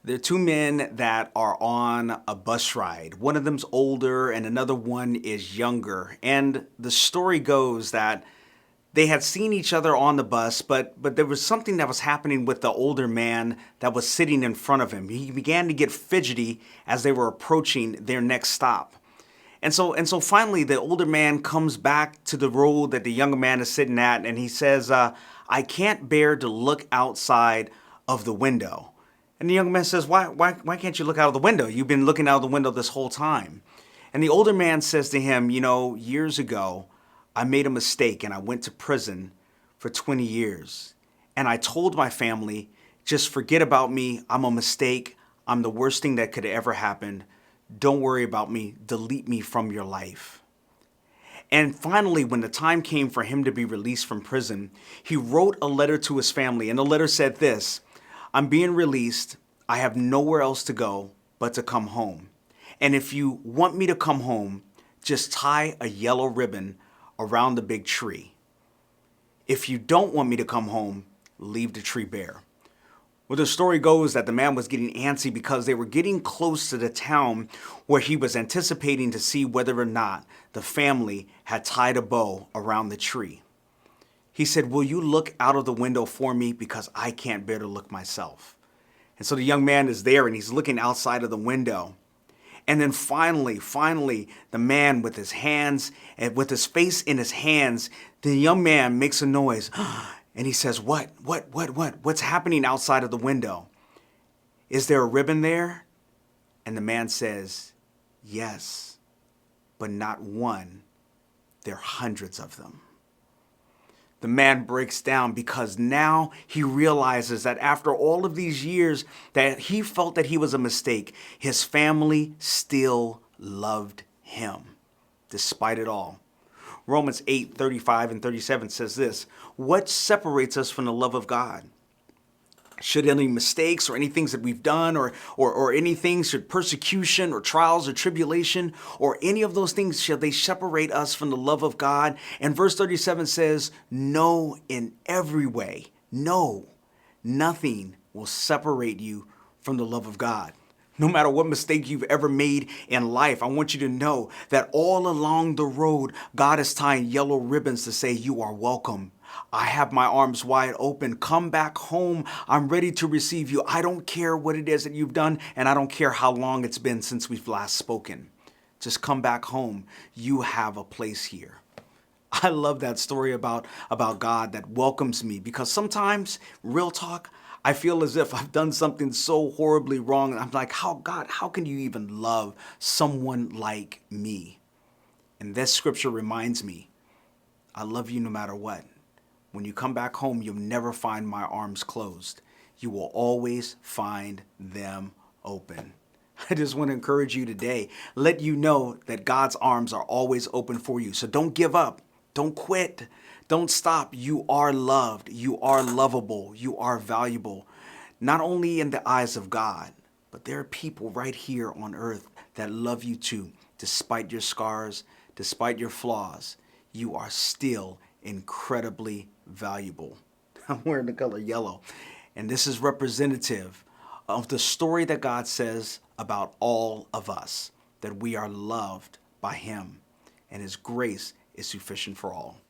There are two men that are on a bus ride. One of them's older and another one is younger. And the story goes that they had seen each other on the bus, but there was something that was happening with the older man that was sitting in front of him. He began to get fidgety as they were approaching their next stop. And so finally the older man comes back to the road that the younger man is sitting at, and he says, I can't bear to look outside of the window. And the young man says, why can't you look out of the window? You've been looking out of the window this whole time. And the older man says to him, years ago, I made a mistake and I went to prison for 20 years. And I told my family, just forget about me. I'm a mistake. I'm the worst thing that could have ever happened. Don't worry about me. Delete me from your life. And finally, when the time came for him to be released from prison, he wrote a letter to his family. And the letter said this: I'm being released. I have nowhere else to go but to come home. And if you want me to come home, just tie a yellow ribbon around the big tree. If you don't want me to come home, leave the tree bare. Well, the story goes that the man was getting antsy because they were getting close to the town where he was anticipating to see whether or not the family had tied a bow around the tree. He said, will you look out of the window for me, because I can't bear to look myself. And so the young man is there and he's looking outside of the window. And then finally, the man with his hands and with his face in his hands, the young man makes a noise. And he says, what's happening outside of the window? Is there a ribbon there? And the man says, yes, but not one. There are hundreds of them. The man breaks down because now he realizes that after all of these years that he felt that he was a mistake, his family still loved him despite it all. Romans 8:35 and 37 says this: what separates us from the love of God? Should any mistakes or any things that we've done or anything, should persecution or trials or tribulation or any of those things, shall they separate us from the love of God? And verse 37 says, no, in every way, no, nothing will separate you from the love of God. No matter what mistake you've ever made in life, I want you to know that all along the road, God is tying yellow ribbons to say, you are welcome. I have my arms wide open. Come back home. I'm ready to receive you. I don't care what it is that you've done, and I don't care how long it's been since we've last spoken. Just come back home. You have a place here. I love that story about God that welcomes me, because sometimes, real talk, I feel as if I've done something so horribly wrong. And I'm like, God, how can you even love someone like me? And this scripture reminds me, I love you no matter what. When you come back home, you'll never find my arms closed. You will always find them open. I just want to encourage you today, let you know that God's arms are always open for you. So don't give up. Don't quit. Don't stop. You are loved. You are lovable. You are valuable, not only in the eyes of God, but there are people right here on earth that love you too. Despite your scars, despite your flaws, you are still incredibly valuable. I'm wearing the color yellow, and this is representative of the story that God says about all of us, that we are loved by Him, and His grace is sufficient for all.